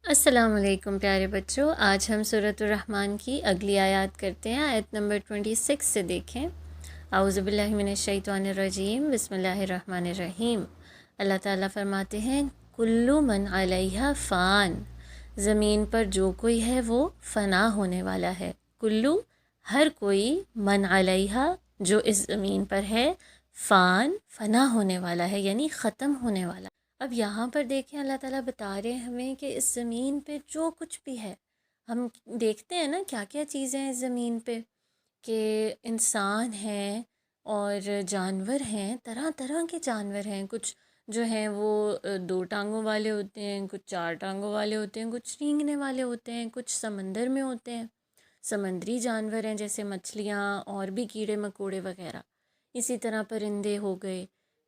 السلام علیکم پیارے بچوں، آج ہم سورۃ الرحمن کی اگلی آیات کرتے ہیں۔ آیت نمبر 26 سے دیکھیں۔ اعوذ باللہ من الشیطان الرجیم، بسم اللہ الرحمن الرحیم۔ اللہ تعالیٰ فرماتے ہیں کلو من علیہا فان، زمین پر جو کوئی ہے وہ فنا ہونے والا ہے۔ کلو ہر کوئی، من علیہا جو اس زمین پر ہے، فان فنا ہونے والا ہے، یعنی ختم ہونے والا۔ اب یہاں پر دیکھیں اللہ تعالیٰ بتا رہے ہیں ہمیں کہ اس زمین پہ جو کچھ بھی ہے، ہم دیکھتے ہیں نا کیا کیا چیزیں ہیں اس زمین پہ، کہ انسان ہیں اور جانور ہیں، طرح طرح کے جانور ہیں۔ کچھ جو ہیں وہ 2 ٹانگوں والے ہوتے ہیں، کچھ 4 ٹانگوں والے ہوتے ہیں، کچھ رینگنے والے ہوتے ہیں، کچھ سمندر میں ہوتے ہیں، سمندری جانور ہیں جیسے مچھلیاں اور بھی کیڑے مکوڑے وغیرہ، اسی طرح پرندے ہو گئے،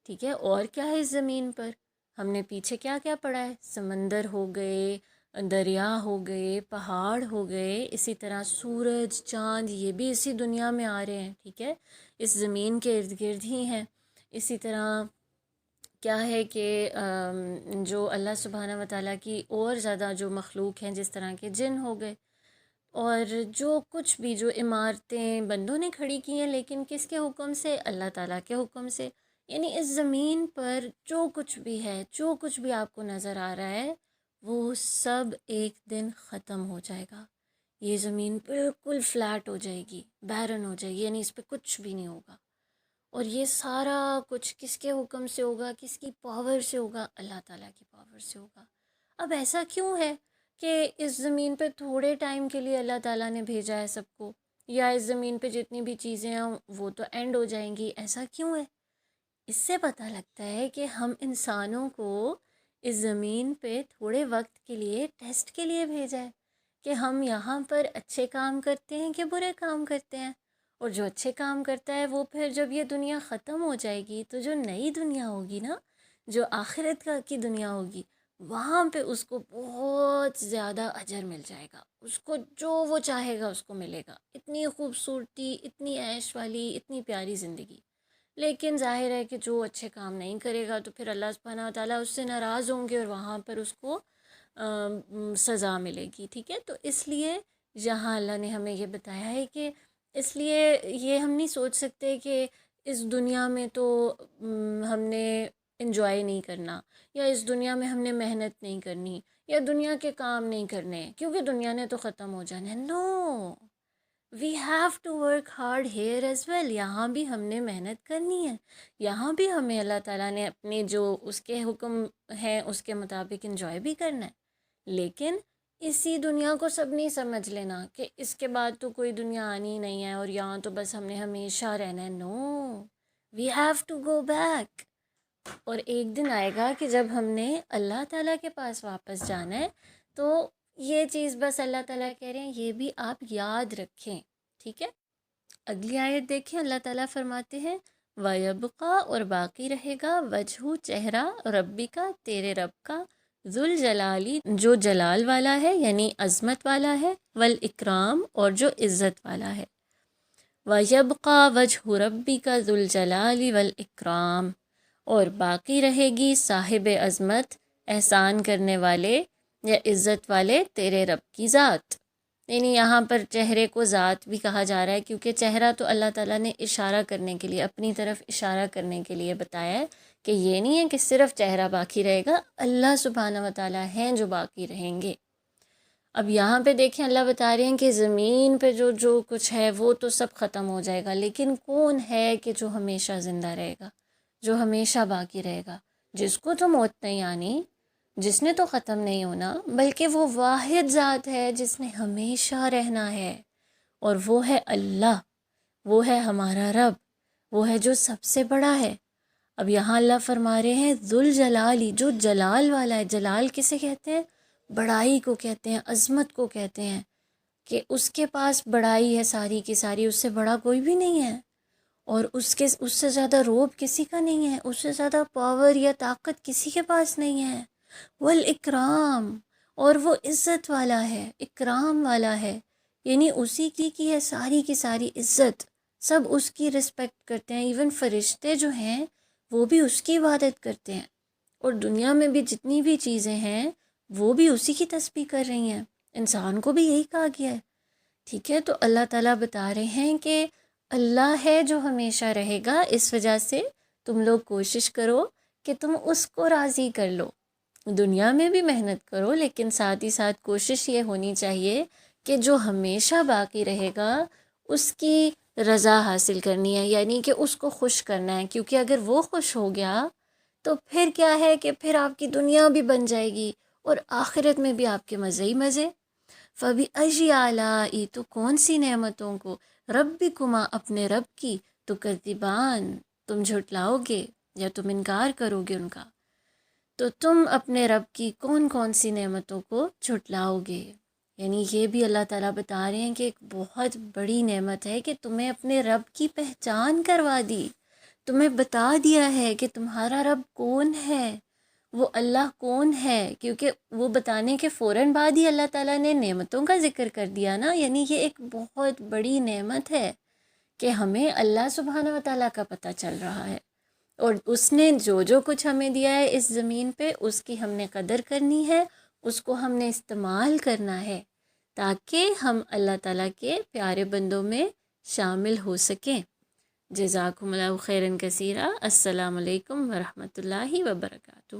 ٹھیک ہے۔ اور کیا ہے اس زمین پر، ہم نے پیچھے کیا کیا پڑھا ہے، سمندر ہو گئے، دریا ہو گئے، پہاڑ ہو گئے، اسی طرح سورج چاند یہ بھی اسی دنیا میں آ رہے ہیں، ٹھیک ہے، اس زمین کے ارد گرد ہی ہیں۔ اسی طرح کیا ہے کہ جو اللہ سبحانہ و تعالیٰ کی اور زیادہ جو مخلوق ہیں، جس طرح کے جن ہو گئے، اور جو کچھ بھی جو عمارتیں بندوں نے کھڑی کی ہیں، لیکن کس کے حکم سے، اللہ تعالیٰ کے حکم سے۔ یعنی اس زمین پر جو کچھ بھی ہے، جو کچھ بھی آپ کو نظر آ رہا ہے، وہ سب ایک دن ختم ہو جائے گا۔ یہ زمین بالکل فلیٹ ہو جائے گی، بیرن ہو جائے گی، یعنی اس پہ کچھ بھی نہیں ہوگا۔ اور یہ سارا کچھ کس کے حکم سے ہوگا، کس کی پاور سے ہوگا، اللہ تعالیٰ کی پاور سے ہوگا۔ اب ایسا کیوں ہے کہ اس زمین پہ تھوڑے ٹائم کے لیے اللہ تعالیٰ نے بھیجا ہے سب کو، یا اس زمین پہ جتنی بھی چیزیں ہیں وہ تو اینڈ ہو جائیں گی، ایسا کیوں ہے؟ اس سے پتہ لگتا ہے کہ ہم انسانوں کو اس زمین پہ تھوڑے وقت کے لیے ٹیسٹ کے لیے بھیجا ہے، کہ ہم یہاں پر اچھے کام کرتے ہیں کہ برے کام کرتے ہیں۔ اور جو اچھے کام کرتا ہے وہ پھر جب یہ دنیا ختم ہو جائے گی تو جو نئی دنیا ہوگی نا، جو آخرت کی دنیا ہوگی، وہاں پہ اس کو بہت زیادہ اجر مل جائے گا، اس کو جو وہ چاہے گا اس کو ملے گا، اتنی خوبصورتی، اتنی عیش والی، اتنی پیاری زندگی۔ لیکن ظاہر ہے کہ جو اچھے کام نہیں کرے گا تو پھر اللہ سبحانہ و تعالیٰ اس سے ناراض ہوں گے، اور وہاں پر اس کو سزا ملے گی، ٹھیک ہے۔ تو اس لیے یہاں اللہ نے ہمیں یہ بتایا ہے کہ اس لیے یہ ہم نہیں سوچ سکتے کہ اس دنیا میں تو ہم نے انجوائے نہیں کرنا، یا اس دنیا میں ہم نے محنت نہیں کرنی، یا دنیا کے کام نہیں کرنے کیونکہ دنیا نے تو ختم ہو جانا ہے۔ No, we have to work hard here as well, یہاں بھی ہم نے محنت کرنی ہے، یہاں بھی ہمیں اللہ تعالیٰ نے اپنے جو اس کے حکم ہیں اس کے مطابق انجوائے بھی کرنا ہے۔ لیکن اسی دنیا کو سب نہیں سمجھ لینا کہ اس کے بعد تو کوئی دنیا آنی نہیں ہے اور یہاں تو بس ہم نے ہمیشہ رہنا ہے۔ No, we have to go back, اور ایک دن آئے گا کہ جب ہم نے اللہ تعالیٰ کے پاس واپس جانا ہے۔ تو یہ چیز بس اللہ تعالیٰ کہہ رہے ہیں یہ بھی آپ یاد رکھیں، ٹھیک ہے۔ اگلی آیت دیکھیں، اللہ تعالیٰ فرماتے ہیں وَيَبْقَى، اور باقی رہے گا، وجہ چہرہ، ربی کا تیرے رب کا، ذوالجلالی جو جلال والا ہے یعنی عظمت والا ہے، والاکرام اور جو عزت والا ہے۔ وَيَبْقَى وَجْهُ رَبِّكَ ذُو الْجَلَالِ وَالْإِكْرَامِ، اور باقی رہے گی صاحب عظمت، احسان کرنے والے یا عزت والے تیرے رب کی ذات۔ یعنی یہاں پر چہرے کو ذات بھی کہا جا رہا ہے، کیونکہ چہرہ تو اللہ تعالیٰ نے اشارہ کرنے کے لیے، اپنی طرف اشارہ کرنے کے لیے بتایا ہے، کہ یہ نہیں ہے کہ صرف چہرہ باقی رہے گا، اللہ سبحانہ و تعالیٰ ہیں جو باقی رہیں گے۔ اب یہاں پہ دیکھیں اللہ بتا رہے ہیں کہ زمین پہ جو کچھ ہے وہ تو سب ختم ہو جائے گا، لیکن کون ہے کہ جو ہمیشہ زندہ رہے گا، جو ہمیشہ باقی رہے گا، جس کو تو موت نہیں آنی، جس نے تو ختم نہیں ہونا، بلکہ وہ واحد ذات ہے جس نے ہمیشہ رہنا ہے، اور وہ ہے اللہ، وہ ہے ہمارا رب، وہ ہے جو سب سے بڑا ہے۔ اب یہاں اللہ فرما رہے ہیں ذوالجلالی، جو جلال والا ہے۔ جلال کسے کہتے ہیں؟ بڑائی کو کہتے ہیں، عظمت کو کہتے ہیں، کہ اس کے پاس بڑائی ہے ساری کی ساری، اس سے بڑا کوئی بھی نہیں ہے، اور اس سے زیادہ روب کسی کا نہیں ہے، اس سے زیادہ پاور یا طاقت کسی کے پاس نہیں ہے۔ والاکرام، اور وہ عزت والا ہے، اکرام والا ہے، یعنی اسی کی ہے ساری کی ساری عزت، سب اس کی رسپیکٹ کرتے ہیں، ایون فرشتے جو ہیں وہ بھی اس کی عبادت کرتے ہیں، اور دنیا میں بھی جتنی بھی چیزیں ہیں وہ بھی اسی کی تسبیح کر رہی ہیں، انسان کو بھی یہی کہا گیا ہے، ٹھیک ہے۔ تو اللہ تعالیٰ بتا رہے ہیں کہ اللہ ہے جو ہمیشہ رہے گا، اس وجہ سے تم لوگ کوشش کرو کہ تم اس کو راضی کر لو، دنیا میں بھی محنت کرو، لیکن ساتھ ہی ساتھ کوشش یہ ہونی چاہیے کہ جو ہمیشہ باقی رہے گا اس کی رضا حاصل کرنی ہے، یعنی کہ اس کو خوش کرنا ہے، کیونکہ اگر وہ خوش ہو گیا تو پھر کیا ہے کہ پھر آپ کی دنیا بھی بن جائے گی اور آخرت میں بھی آپ کے مزے ہی مزے۔ فَبِأَيِّ آلَاءِ، تو کون سی نعمتوں کو، ربکما، اپنے رب کی، تکذبان، تم جھٹلاؤ گے یا تم انکار کرو گے ان کا، تو تم اپنے رب کی کون کون سی نعمتوں کو جھٹلاؤ گے۔ یعنی یہ بھی اللہ تعالیٰ بتا رہے ہیں کہ ایک بہت بڑی نعمت ہے کہ تمہیں اپنے رب کی پہچان کروا دی، تمہیں بتا دیا ہے کہ تمہارا رب کون ہے، وہ اللہ کون ہے، کیونکہ وہ بتانے کے فوراً بعد ہی اللہ تعالیٰ نے نعمتوں کا ذکر کر دیا نا، یعنی یہ ایک بہت بڑی نعمت ہے کہ ہمیں اللہ سبحانہ و تعالیٰ کا پتہ چل رہا ہے، اور اس نے جو جو کچھ ہمیں دیا ہے اس زمین پہ اس کی ہم نے قدر کرنی ہے، اس کو ہم نے استعمال کرنا ہے تاکہ ہم اللہ تعالیٰ کے پیارے بندوں میں شامل ہو سکیں۔ جزاکم اللہ خیراً کثیرا۔ السلام علیکم ورحمۃ اللہ وبرکاتہ۔